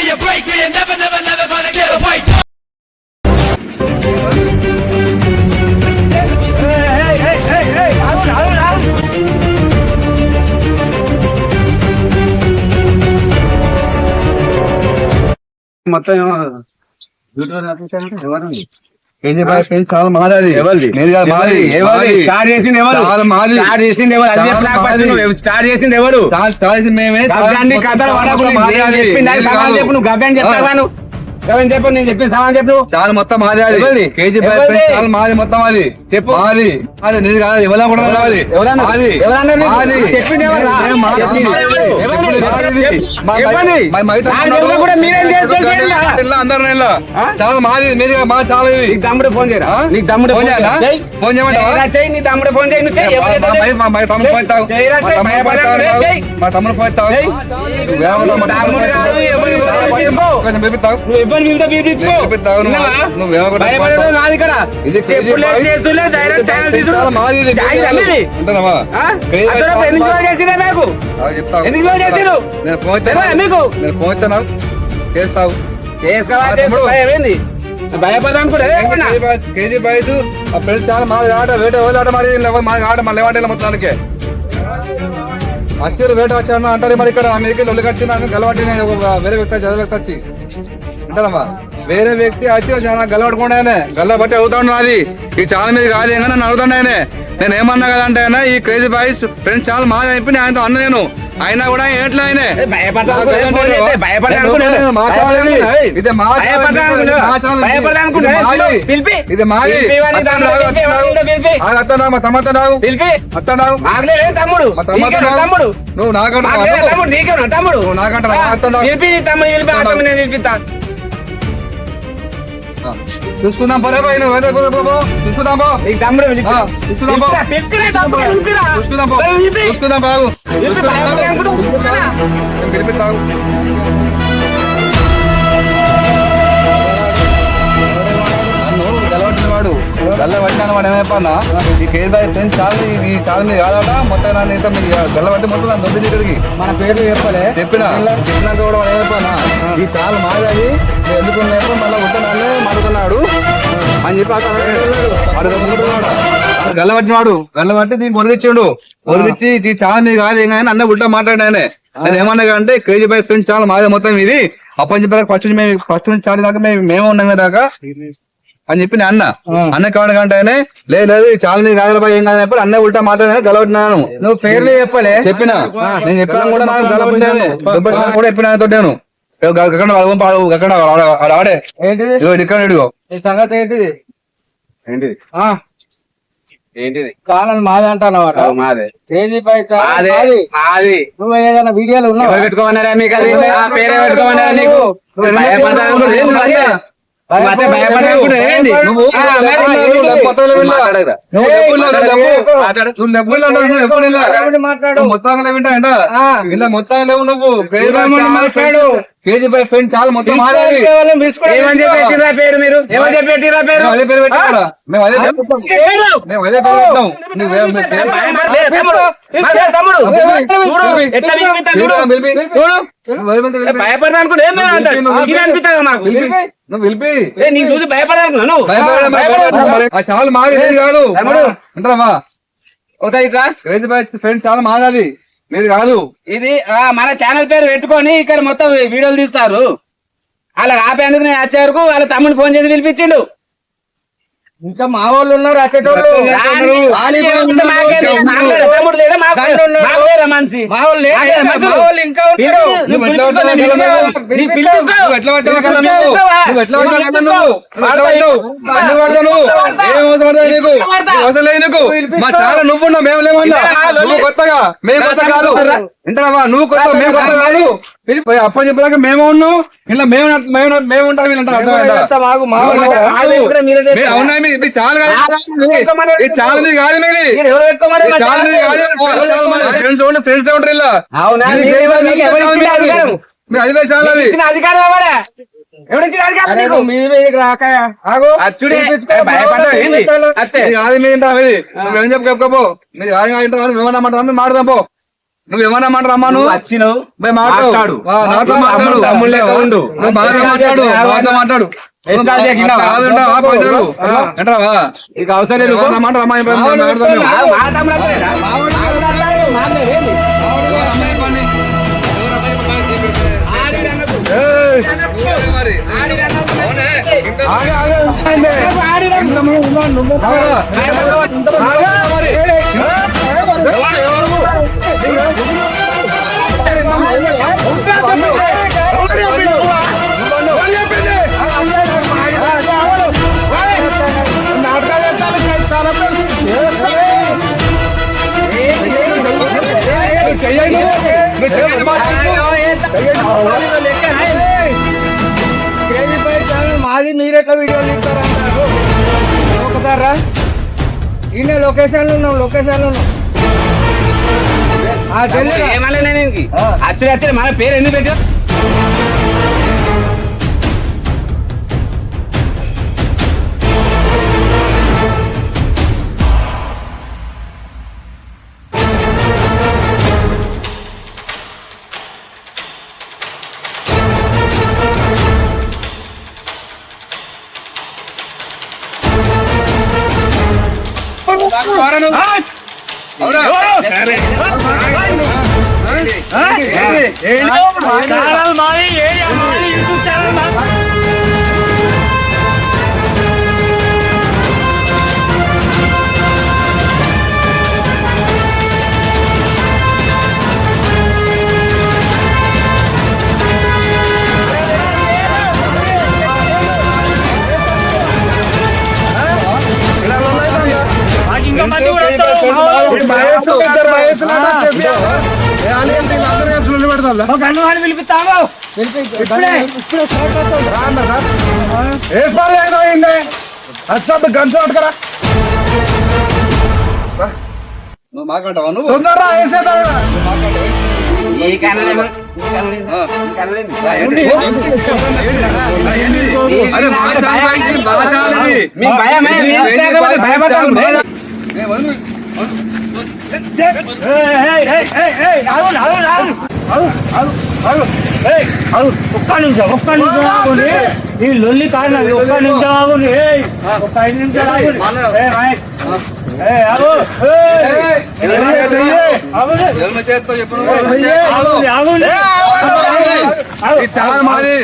you break me, you're never, never, never gonna get away. మొత్తం కేజీబాయ్ pen చాలా మాది ఎవరిది మాది స్టార్ట్ చేసింది ఎవరు మాది స్టార్ట్ చేసింది ఎవరు స్టార్ట్ చేసింది ఎవరు మేమే చెప్పు నువ్వు గవ్యాన్ని చెప్తాను గవ్యాన్ని చెప్పు నేను చెప్పిన సామాన్ చెప్పు చాలా మొత్తం మాది అది కేజీబాయ్ పెన్ చాలా మాది మొత్తం అది చెప్పు మాది అది నీది కాదు ఎవరైనా కూడా అది చెప్పింది అందరూ చాలా మాది మీది మాది చాలా నీకు తమ్ముడు ఫోన్ చేయరా నీకు తమ్ముడు ఫోన్ చేయరా ఫోన్ చేయమంటావా చెయ్యి నీ తమ్ముడు ఫోన్ చేయి మా తమ్ముడు ఫోన్ తావు మా తమ్ముడు ఫోన్ తావు చేస్తావు భయపడదాం కేజీ బాయ్స్ ఆ పెళ్లి చాలా మాది ఆట వేట ఆట మరి మాది ఆట మళ్ళీ వాటి మొత్తానికి వచ్చారు వేట వచ్చాను అంటారు మరి ఇక్కడ మీదకి లొల్లి కట్టిన గలవాటి వేరే వ్యక్తి చదువు వ్యక్తి వచ్చి అంటారమ్మా వేరే వ్యక్తి వచ్చి గలవట్టుకుండానే గల్ల బట్టి అవుతాడు నాది ఈ చాలా మీద కాదు ఏమన్నా నన్ను అడుగుతాను నేను ఏమన్నా కదంటే ఈ క్రేజీ బాయ్స్ ఫ్రెండ్స్ చాలా మాది అయిపోయి ఆయనతో అన్న నేను అయినా కూడా ఏంట్లో ఆయనే ఇది మాది మా తమ్ముడు నువ్వు నాకంటే చూసుకుందాం పరే పోయి చూసుకుందాం చూసుకుందాం బాగు పిలిపిస్తావు వాడు గల్ల పట్టిన వాడు ఏమైపోయినా ఈ కేర్ బాయ్ ఫ్రెండ్స్ చాలా ఈ చాలా మీద కాదట మొత్తం నన్ను ఇంత మీ గల్ల పట్టి మొత్తం నన్ను దొబ్బి దగ్గరికి మన పేర్లు చెప్పినాక కూడా వాడు ఏమైపోయినా ఈ చాలా మాది ఎందుకు మళ్ళీ ఉంటున్నాను మరుగుతున్నాడు అని చెప్పి గల్ల పట్టినవాడు గల్ల పట్టి దీన్ని పొరిగిచ్చాడు పొరిగిచ్చి చాలా మీద కాదు ఏం కానీ అన్న ఉల్టా మాట్లాడానే నేను ఏమన్నా అంటే కేజీ బాయ్ ఫ్రెండ్స్ చాలా మాదే మొత్తం ఇది అప్పని చెప్పాక ఫస్ట్ నుంచి చాలా దాకా మేమే ఉన్నాం దాకా అని చెప్పి అన్న కావడంటే లేదు చాలా నీ కాదలపై ఏం కాదని అన్న ఉల్టా మాట్లాడినా గలవట్టినాను నువ్వు పేర్లు చెప్పలే చెప్పినా నేను చెప్పినా కూడా నాకు గలవట్టినాను కూడా చెప్పినా తోటాను ఆడే ఇక్కడ సంగతి ఏంటిది ఏంటిది కాలం మాది అంటాను మాదే కేజీ పై నువ్వు ఏదైనా వీడియోలు ఉన్నావు పెట్టుకోమన్నారా మీకు అది పేరే పెట్టుకోమన్నారా నీకు మొత్తంగా వింటా మొత్తంగా లేవు నువ్వు కేజీ బై ఫ్రెండ్ చాలా మొత్తం పేరు మీరు అదే పేరు పెట్టా మేము అదే పెట్టాం భయపడదా చూసి భయపడాలనుకున్నాను చాలా మాది కాదు అంటారమ్మా క్రేజీ బాయ్ ఫ్రెండ్స్ చాలా మాది మీది కాదు ఇది మన ఛానల్ పేరు పెట్టుకొని ఇక్కడ మొత్తం వీడియోలు తీస్తారు అలా ఆపేందుకు నేను వచ్చేవరకు వాళ్ళ తమ్ముడిని ఫోన్ చేసి పిలిపించిండు ఇంకా మా వాళ్ళు ఉన్నారు వచ్చేటోళ్ళు మనిషి ఇంకా చాలా నువ్వున్నా మేము లేమన్నా నువ్వు కొత్తగా మేము కొత్త కాదు వింటావా నువ్వు కొత్త మేము కొత్త కాదు అప్పని చెప్పాక మేము ఉన్నాం ఇలా మేము ఉంటాం అవునా చాలా చాలా కాదు ఫ్రెండ్స్ ఫ్రెండ్స్ ఉంటారు ఇలా అది చాలా చెప్పుకోపో మీరు మాడదాం పో నువ్వు ఏమన్నా మాట రమ్మా నువ్వు వచ్చినావు బై మాట్లాడు నాతో మాట్లాడు తమ్ముళ్ళ ఉండు నువ్వు బాగా మాట్లాడు బాగా మాట్లాడు ఏంట్రావా ఇక అవసరం లేదు నా మాట రమ్మా మాది మీరెక్క వీడియోలు ఇస్తారన్నారు ఒకసారి రా ఈయన లొకేషన్లు ఉన్నాం ఏమన్నా నేను అచ్చుడు మన పేరు ఎందుకు పెట్టా గన్స్ పట్టుకరా నువ్వు మాట్లాడతావా నువ్వు తొందరరా వేసేదా అరే ఒక్క నిమిషం ఆగుని ఈ లొల్లి కాదు ఒక్క నిమిషం ఆగుని ఒక్క 5 నిమిషాలు చాలా మాది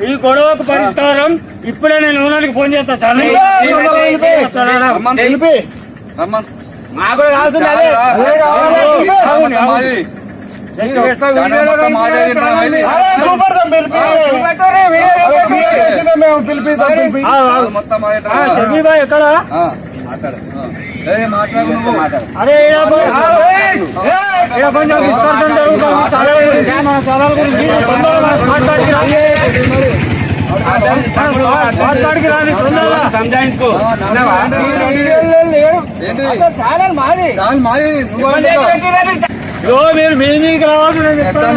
ఈ గొడవకు పరిష్కారం ఇప్పుడే నేను ఊరికి ఫోన్ చేస్తాను మాకు ఎక్కడ అరే కొంచెం డిస్కషన్ మాట్లాడికి రాని సంజాయించుకో మీరు మీదికి రావాలి నేను చెప్తాను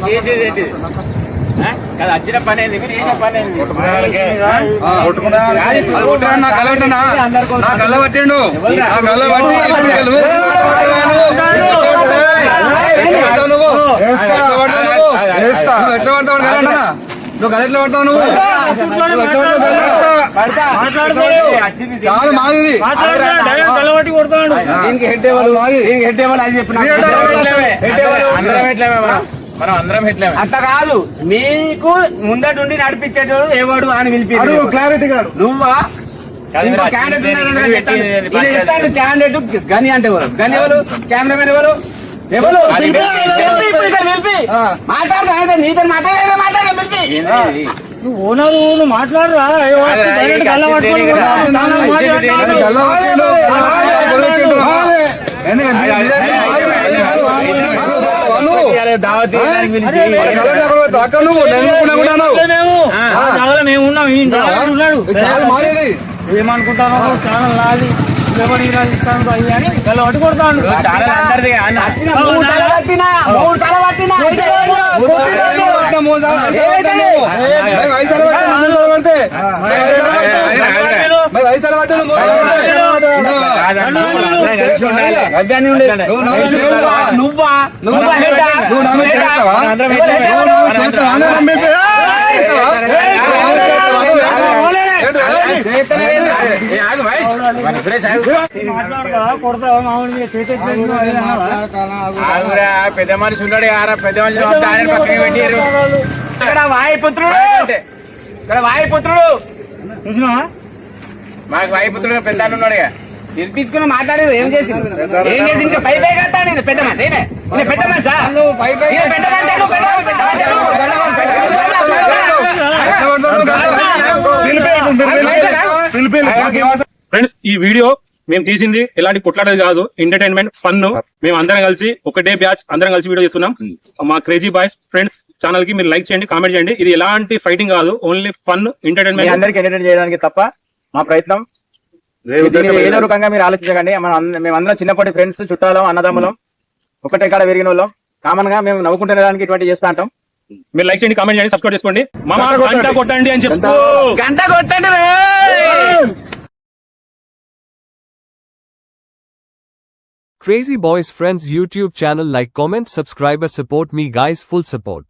చేసేది కదా వచ్చిన పని ఏంది మీరు చేసిన పని ఏంది నా గల్ల పట్టిండు నా గల్ల పట్టి నువ్వు గల ఎట్లా పడతావు నువ్వు చాలా మాది మనం అందరం అట్లా కాదు మీకు ముందటుండి నడిపించేటోడు ఎవడు అని పిలిపి క్లారిటీ కాదు నువ్వా క్యాండిడేట్ గని అంటే ఎవరు గని ఎవరు కెమెరామెన్ ఎవరు ఎవరు మాట్లాడతా నీతో మాట్లాడేదా నువ్వు ఓనరు నువ్వు మాట్లాడరా దావత్ ఇవ్వడానికి పిలిచి. అక్కడ నువ్వు నేను మేము ఉన్నాం ఈ ఉన్నాడు చాలా మారేది ఏమనుకుంటాను చాలా లాది ఎవరి ఇస్తాను అయ్యి అని వాళ్ళు పట్టుకొడతాను చాలా అందరిది అన్న. మూడు తల పట్టినా కాదన్న, అందరం కలిసి ఉండాలి. నువ్వా అందరం ఇట్లనే. ఏ, ఆగు మహేష్. మన ఫ్రెండ్స్ ఆగు. కొడతావా మామూలుగా చేసేట్లేదు ఆగురా, పెద్ద మనిషి ఉన్నాడు ఆరా, పెద్ద మనిషి మొత్తం ఆయన పక్కన పెట్టారు. ఇక్కడ వాయుపుత్రుడు చూసినా మాకు వాయుపుత్రుడు పెద్ద ఆయన ఉన్నాడు ఇక. పిలిపించుకుని మాట్లాడేది ఏం చేసి ఇంకా పై కట్టాను నేను పెద్ద మనిషి నేను పెద్ద మనిషా ఈయన పెద్ద మనిషి నువ్వు పెద్ద ఫ్రెండ్స్ ఈ వీడియో మేము తీసింది ఎలాంటి కొట్లాడేది కాదు, ఎంటర్టైన్మెంట్ ఫన్. మేము అందరం కలిసి ఒకటే బ్యాచ్ అందరం కలిసి వీడియో చేస్తున్నాం. మా క్రేజీ బాయ్స్ ఫ్రెండ్స్ ఛానల్ కి మీరు లైక్ చేయండి, కామెంట్ చేయండి. ఇది ఎలాంటి ఫైటింగ్ కాదు, ఓన్లీ ఫన్ మీ ఎంటర్టైన్మెంట్. అందరికి ఎంటర్టైన్ చేయడానికి తప్ప మా ప్రయత్నం. దీన్ని ఏదో రకంగా మీరు ఆలోచించకండి. మేమందరం చిన్నప్పటి ఫ్రెండ్స్, చుట్టాలం, అన్నదమ్ములం, ఒకటే కాడ పెరిగిన వాళ్ళం. కామన్ గా మేము నవ్వుకుంటున్న దానికి ఇటువంటి చేస్తా ఉంటాం. మీరు లైక్ చేయండి, కామెంట్ చేయండి, సబ్స్క్రైబ్ చేసుకోండి. మామ గంట కొట్టండి అని చెప్పు. గంట కొట్టండి. Crazy Boys Friends YouTube channel, like, comment, subscribe, support me guys, full support.